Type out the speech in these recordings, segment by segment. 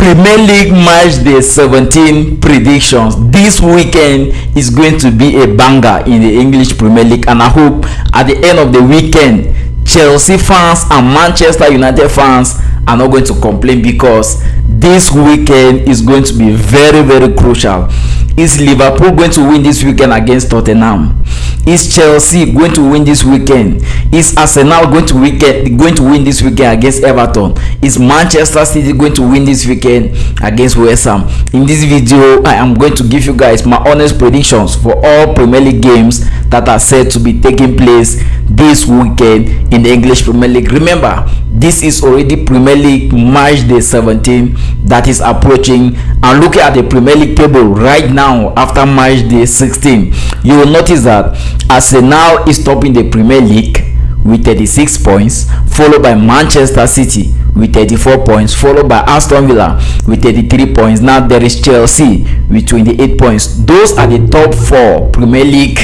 Premier League Matchday 17 predictions. This weekend is going to be a banger in the English Premier League, and I hope at the end of the weekend Chelsea fans and Manchester United fans are not going to complain, because this weekend is going to be very crucial. Is Liverpool going to win this weekend against Tottenham? Is Chelsea going to win this weekend? Is Arsenal going to win this weekend against Everton? Is Manchester City going to win this weekend against West Ham? In this video, I am going to give you guys my honest predictions for all Premier League games that are set to be taking place this weekend in the English Premier League. Remember, this is already Premier League Matchday 17 that is approaching, and looking at the Premier League table right now after Matchday 16, you will notice that Arsenal is topping the Premier League with 36 points, followed by Manchester City with 34 points, followed by Aston Villa with 33 points. Now there is Chelsea with 28 points. Those are the top 4 Premier League,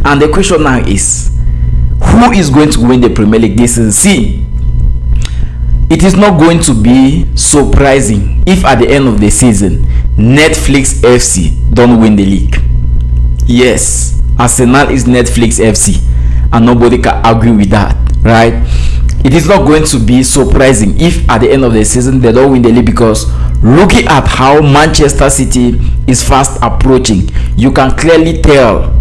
and the question now is, who is going to win the Premier League this season? See, it is not going to be surprising if at the end of the season Netflix FC don't win the league. Yes, Arsenal is Netflix FC, and nobody can argue with that, right? It is not going to be surprising if at the end of the season they don't win the league, because looking at how Manchester City is fast approaching, you can clearly tell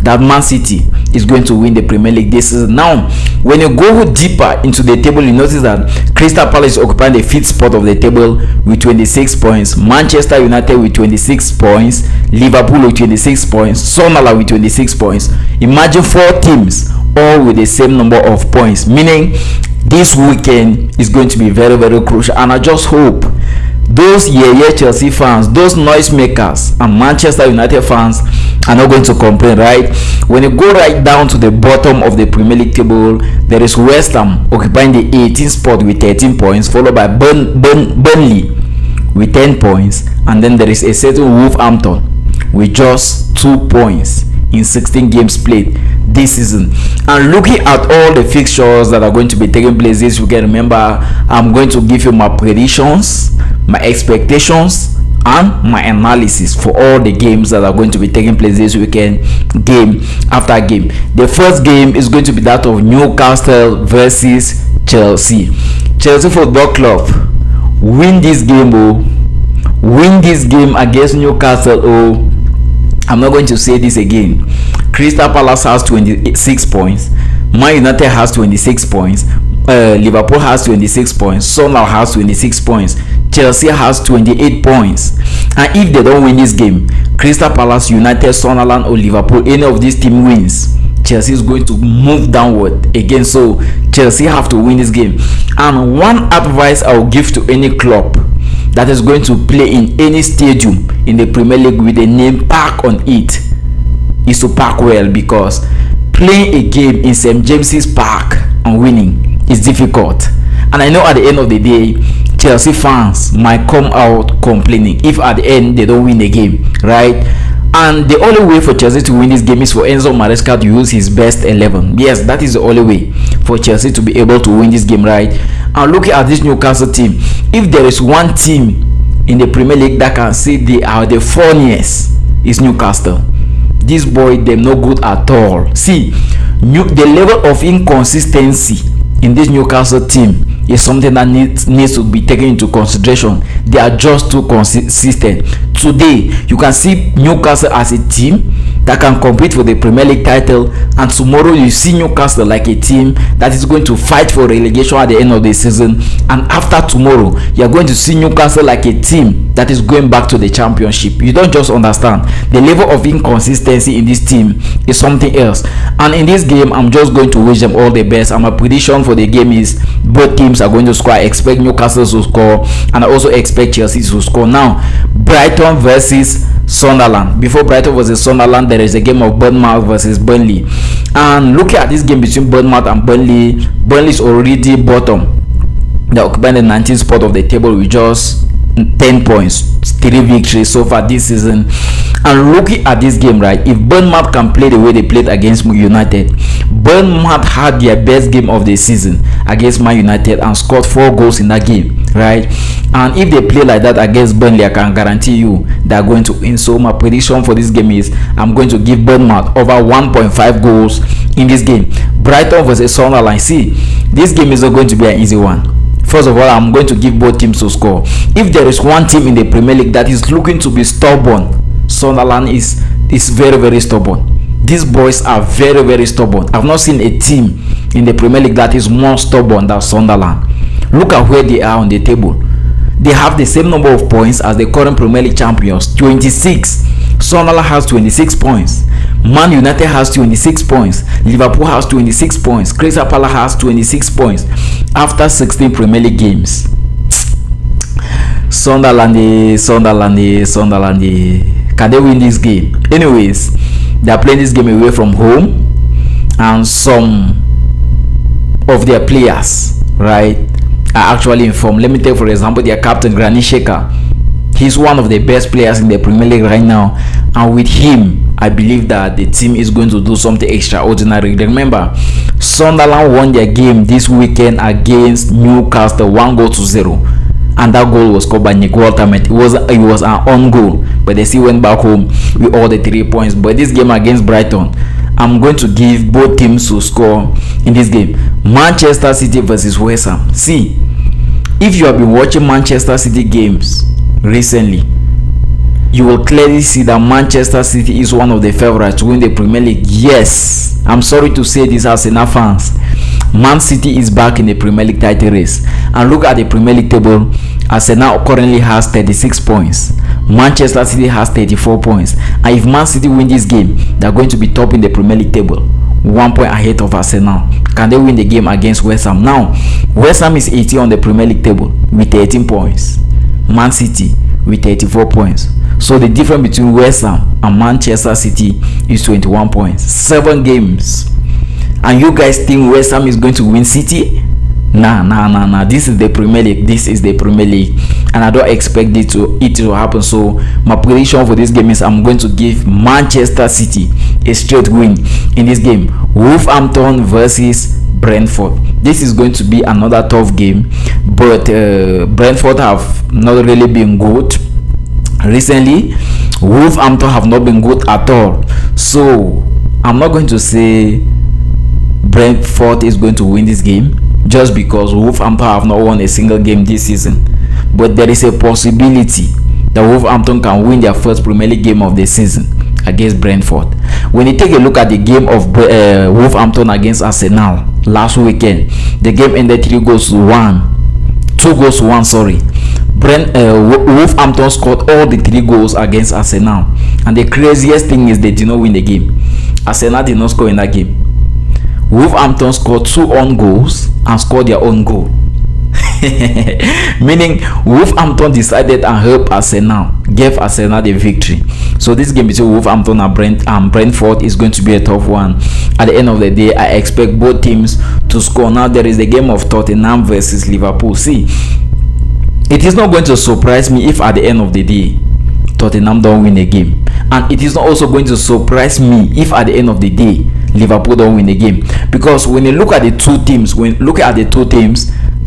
that Man City is going to win the Premier League this season. Now, when you go deeper into the table, you notice that Crystal Palace is occupying the 5th spot of the table with 26 points, Manchester United with 26 points, Liverpool with 26 points, Sunderland with 26 points. Imagine 4 teams all with the same number of points, meaning this weekend is going to be very crucial. And I just hope those Chelsea fans, those noisemakers, and Manchester United fans are not going to complain, right? When you go right down to the bottom of the Premier League table, there is West Ham occupying the 18th spot with 13 points, followed by Burnley with 10 points, and then there is a certain Wolverhampton with just 2 points in 16 games played this season. And looking at all the fixtures that are going to be taking place this weekend, remember, I'm going to give you my predictions, my expectations, and my analysis for all the games that are going to be taking place this weekend, game after game. The first game is going to be that of Newcastle versus Chelsea. Chelsea Football Club, win this game, win this game against Newcastle. I'm not going to say this again. Crystal Palace has 26 points, Man United has 26 points, Liverpool has 26 points, Sunderland has 26 points, Chelsea has 28 points. And if they don't win this game, Crystal Palace, United, Sunderland, or Liverpool, any of these team wins, Chelsea is going to move downward again. So Chelsea have to win this game. And one advice I will give to any club that is going to play in any stadium in the Premier League with the name Park on it is to park well, because playing a game in St. James's Park and winning is difficult. And I know at the end of the day, Chelsea fans might come out complaining if at the end they don't win the game, right? And the only way for Chelsea to win this game is for Enzo Maresca to use his best 11. Yes, that is the only way for Chelsea to be able to win this game, right? And looking at this Newcastle team, if there is one team in the Premier League that can say they are the funniest, is Newcastle. This boy, them no good at all. See, the level of inconsistency in this Newcastle team is something that needs to be taken into consideration. They are just too consistent. Today, you can see Newcastle as a team that can compete for the Premier League title, and tomorrow you see Newcastle like a team that is going to fight for relegation at the end of the season, and after tomorrow you are going to see Newcastle like a team that is going back to the championship. You don't just understand the level of inconsistency in this team is something else. And in this game, I'm just going to wish them all the best, and my prediction for the game is both teams are going to score. I expect Newcastle to score, and I also expect Chelsea to score. Now, Brighton versus Sunderland. Before Brighton versus Sunderland, there is a game of Bournemouth versus Burnley. And looking at this game between Bournemouth and Burnley, Burnley is already bottom. They occupy the 19th spot of the table with just 10 points. 3 victories so far this season. And looking at this game, right, if Bournemouth can play the way they played against United, Bournemouth had their best game of the season against Man United and scored 4 goals in that game, right? And if they play like that against Burnley, I can guarantee you they are going to win. So my prediction for this game is I'm going to give Bournemouth over 1.5 goals in this game. Brighton versus Sunderland. See, this game is not going to be an easy one. First of all, I'm going to give both teams to score. If there is one team in the Premier League that is looking to be stubborn, Sunderland is very, very stubborn. These boys are very, very stubborn. I've not seen a team in the Premier League that is more stubborn than Sunderland. Look at where they are on the table. They have the same number of points as the current Premier League champions, 26. Sunderland has 26 points. Man United has 26 points. Liverpool has 26 points. Crystal Palace has 26 points after 16 Premier League games. Sunderland. Can they win this game? Anyways, they are playing this game away from home, and some of their players, right, are actually informed. Let me take for example their captain Granit Xhaka. He's one of the best players in the Premier League right now, and with him I believe that the team is going to do something extraordinary. Remember, Sunderland won their game this weekend against Newcastle 1-0, and that goal was scored by Nick Walterman. It was an own goal, but they still went back home with all the 3 points. But this game against Brighton, I'm going to give both teams to score in this game. Manchester City versus West Ham. See, if you have been watching Manchester City games recently, you will clearly see that Manchester City is one of the favorites to win the Premier League. Yes, I'm sorry to say this, Arsenal fans, Man City is back in the Premier League title race. And look at the Premier League table. Arsenal currently has 36 points. Manchester City has 34 points. And if Man City win this game, they are going to be top in the Premier League table, 1 point ahead of Arsenal. Can they win the game against West Ham? Now, West Ham is 18 on the Premier League table with 13 points. Man City with 34 points. So the difference between West Ham and Manchester City is 21 points. 7 games. And you guys think West Ham is going to win City? Nah. This is the Premier League. This is the Premier League, and I don't expect it to happen. So my prediction for this game is I'm going to give Manchester City a straight win in this game. Wolverhampton versus Brentford. This is going to be another tough game, but Brentford have not really been good recently. Wolverhampton have not been good at all. So I'm not going to say Brentford is going to win this game just because Wolverhampton have not won a single game this season, but there is a possibility that Wolverhampton can win their first Premier League game of the season against Brentford. When you take a look at the game of Wolverhampton against Arsenal last weekend, the game ended 2 goals to 1. Wolverhampton scored all the 3 goals against Arsenal, and the craziest thing is they did not win the game. Arsenal did not score in that game. Wolverhampton scored 2 own goals and scored their own goal. Meaning Wolverhampton decided and helped Arsenal, gave Arsenal the victory. So this game between Wolverhampton and Brentford is going to be a tough one. At the end of the day, I expect both teams to score. Now there is the game of Tottenham versus Liverpool. See, it is not going to surprise me if at the end of the day Tottenham don't win a game, and it is not also going to surprise me if at the end of the day Liverpool don't win the game, because when you look at the two teams,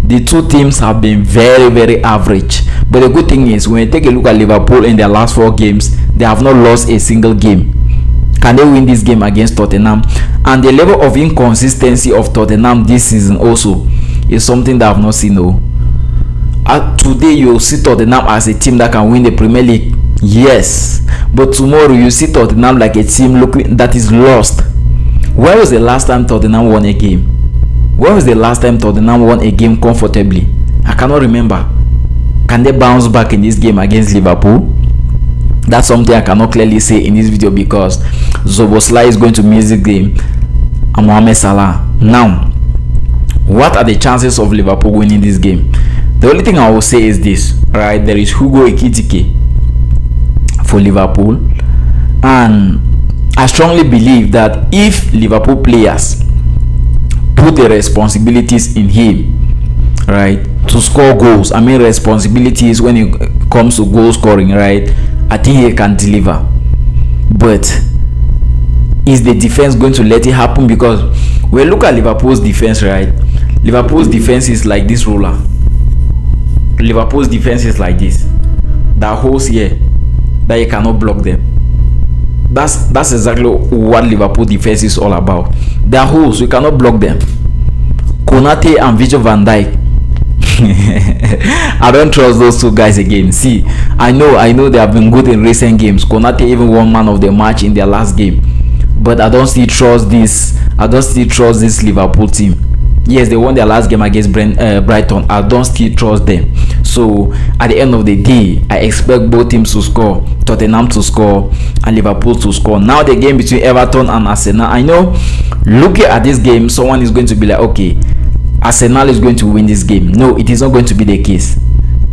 the two teams have been very, very average. But the good thing is, when you take a look at Liverpool in their last 4 games, they have not lost a single game. Can they win this game against Tottenham? And the level of inconsistency of Tottenham this season also is something that I've not seen. Today you will see Tottenham as a team that can win the Premier League, yes, but tomorrow you see Tottenham like a team that is lost. When was the last time Tottenham won a game? When was the last time Tottenham won a game comfortably? I cannot remember. Can they bounce back in this game against Liverpool? That's something I cannot clearly say in this video, because Szoboszlai is going to miss the game and Mohamed Salah. Now, what are the chances of Liverpool winning this game? The only thing I will say is this, right? There is Hugo Ekitike for Liverpool, and I strongly believe that if Liverpool players put the responsibilities in him, right, to score goals, I mean responsibilities when it comes to goal scoring, right? I think he can deliver. But is the defense going to let it happen? Because when look at Liverpool's defense, right? Liverpool's defense is like this roller. Liverpool's defense is like this. That holes here that you cannot block them. That's exactly what Liverpool defense is all about. There are holes, you cannot block them. Konate and Virgil van Dijk. I don't trust those two guys again. See, I know they have been good in recent games. Konate even won man of the match in their last game. But I don't still trust this. I don't still trust this Liverpool team. Yes, they won their last game against Brighton. I don't still trust them. So at the end of the day, I expect both teams to score. Tottenham to score and Liverpool to score. Now the game between Everton and Arsenal. I know, looking at this game, someone is going to be like, okay, Arsenal is going to win this game. No, it is not going to be the case.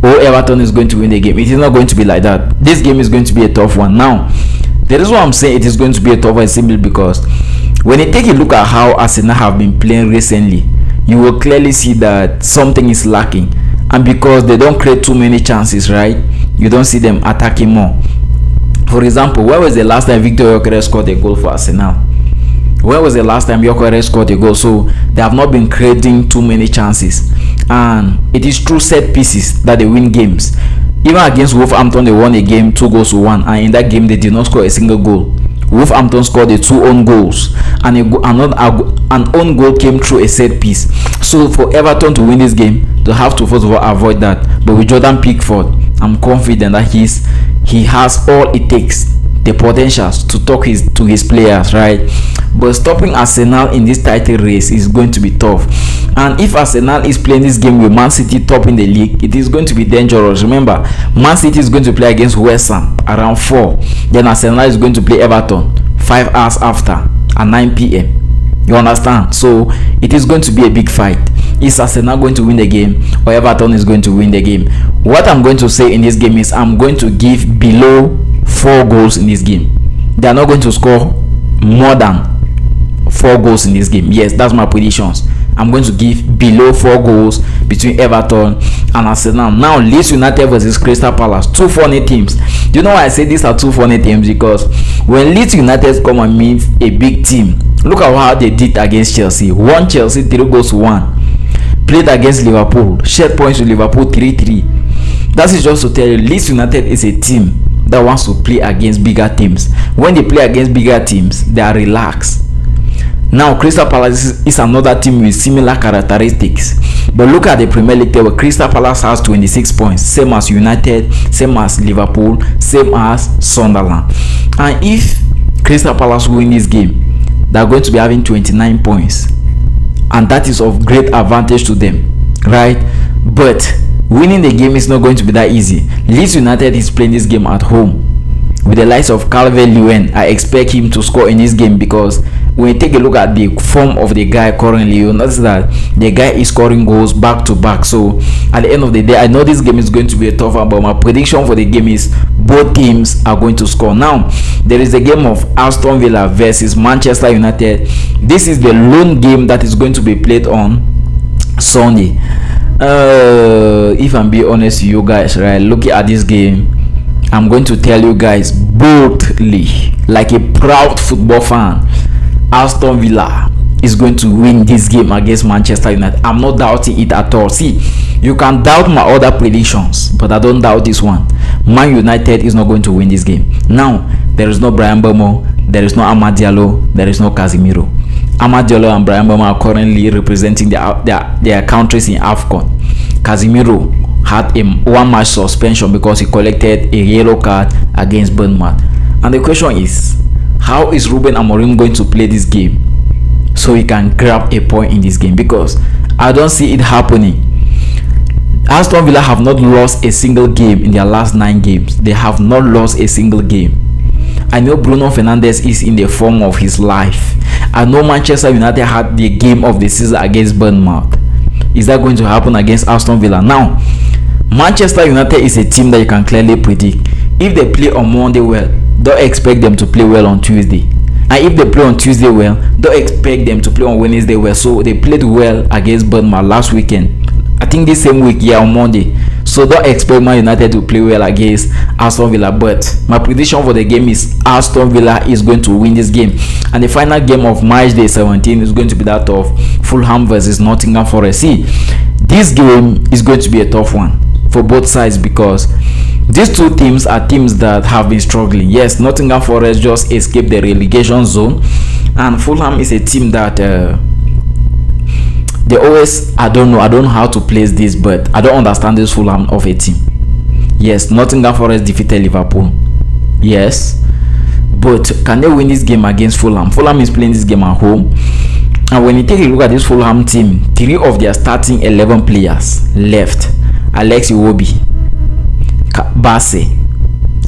Or Everton is going to win the game. It is not going to be like that. This game is going to be a tough one. Now, the reason why I'm saying it is going to be a tough one is simply because when you take a look at how Arsenal have been playing recently, you will clearly see that something is lacking. And because they don't create too many chances, right? You don't see them attacking more. For example, when was the last time Victor Gyökeres scored a goal for Arsenal? When was the last time Gyökeres scored a goal? So they have not been creating too many chances. And it is through set pieces that they win games. Even against Wolverhampton, they won a game 2-1, and in that game they did not score a single goal. Wolverhampton scored the 2 own goals, and an own goal came through a set piece. So for Everton to win this game, they have to first of all avoid that. But with Jordan Pickford, I'm confident that he has all it takes, the potentials to talk to his players, right? But stopping Arsenal in this title race is going to be tough. And if Arsenal is playing this game with Man City top in the league, it is going to be dangerous. Remember, Man City is going to play against West Ham around 4. Then Arsenal is going to play Everton 5 hours after at 9 p.m. You understand? So it is going to be a big fight. Is Arsenal going to win the game or Everton is going to win the game? What I'm going to say in this game is I'm going to give below 4 goals in this game. They are not going to score more than 4 goals in this game. Yes, that's my predictions. I'm going to give below 4 goals between Everton and Arsenal. Now, Leeds United versus Crystal Palace. 2 funny teams. Do you know why I say these are 2 funny teams? Because when Leeds United come and meet a big team, look at how they did against Chelsea. Won Chelsea 3-1. Played against Liverpool. Shared points with Liverpool 3-3. That is just to tell you, Leeds United is a team that wants to play against bigger teams. When they play against bigger teams, they are relaxed. Now, Crystal Palace is another team with similar characteristics. But look at the Premier League table. Crystal Palace has 26 points, same as United, same as Liverpool, same as Sunderland. And if Crystal Palace win this game, they are going to be having 29 points. And that is of great advantage to them, right? But winning the game is not going to be that easy. Leeds United is playing this game at home. With the likes of Calvert-Lewin, I expect him to score in this game because when you take a look at the form of the guy currently, you notice that the guy is scoring goals back to back. So at the end of the day, I know this game is going to be a tough one, but my prediction for the game is both teams are going to score. Now, there is a game of Aston Villa versus Manchester United. This is the lone game that is going to be played on Sunday. If I'm being honest with you guys, right, looking at this game, I'm going to tell you guys boldly, like a proud football fan, Aston Villa is going to win this game against Manchester United. I'm not doubting it at all. See, you can doubt my other predictions, but I don't doubt this one. Man United is not going to win this game. Now, there is no Brian Bomo, there is no Amad Diallo, there is no Casemiro. Amad Diallo and Brian Bomo are currently representing their countries in AFCON. Casemiro had a 1-match suspension because he collected a yellow card against Bournemouth. And the question is, how is Ruben Amorim going to play this game so he can grab a point in this game? Because I don't see it happening. Aston Villa have not lost a single game in their last 9 games. They have not lost a single game. I know Bruno Fernandes is in the form of his life. I know Manchester United had the game of the season against Bournemouth. Is that going to happen against Aston Villa? Now, Manchester United is a team that you can clearly predict. If they play on Monday well, don't expect them to play well on Tuesday. And if they play on Tuesday well, don't expect them to play on Wednesday well. So they played well against Bournemouth last weekend. I think this same week, on Monday. So don't expect Man United to play well against Aston Villa. But my prediction for the game is Aston Villa is going to win this game. And the final game of match day 17 is going to be that of Fulham versus Nottingham Forest. See, this game is going to be a tough one for both sides because these two teams are teams that have been struggling. Yes, Nottingham Forest just escaped the relegation zone, and Fulham is a team that they always, I don't know how to place this, but I don't understand this Fulham of a team. Yes, Nottingham Forest defeated Liverpool. Yes, but can they win this game against Fulham? Fulham is playing this game at home, and when you take a look at this Fulham team, 3 of their starting 11 players left: Alex Iwobi, Bassey,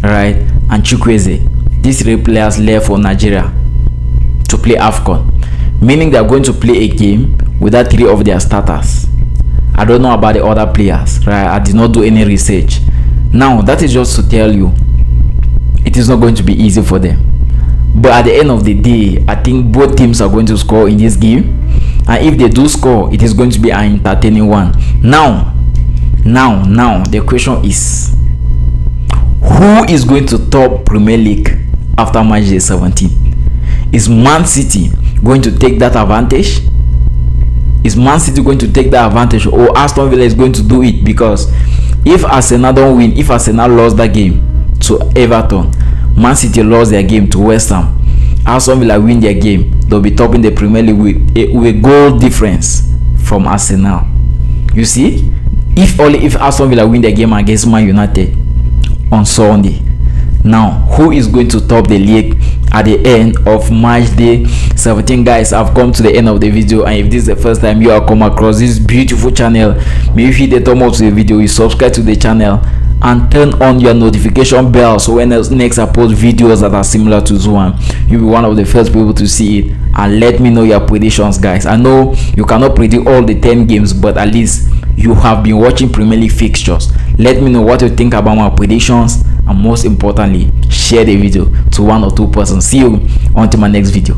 right, and Chukwueze. These 3 players left for Nigeria to play AFCON, meaning they are going to play a game without 3 of their starters. I don't know about the other players, right? I did not do any research. Now that is just to tell you it is not going to be easy for them. But at the end of the day, I think both teams are going to score in this game, and if they do score, it is going to be an entertaining one. Now the question is, who is going to top Premier League after match day 17? Is Man City going to take that advantage? Is Man City going to take that advantage, or Aston Villa is going to do it? Because if Arsenal don't win, if Arsenal lost that game to Everton, Man City lost their game to West Ham, Aston Villa win their game, they'll be topping the Premier League with a goal difference from Arsenal. You see, if Aston Villa win their game against Man United on Sunday, now who is going to top the league at the end of match day 17? Guys, I've come to the end of the video, and if this is the first time you are come across this beautiful channel, make sure you hit the thumb up to the video, you subscribe to the channel, and turn on your notification bell so when next I post videos that are similar to this one, you'll be one of the first people to see it. And let me know your predictions, guys. I know you cannot predict all the 10 games, but at least you have been watching Premier League fixtures. Let me know what you think about my predictions, and most importantly, share the video to 1 or 2 persons. See you until my next video.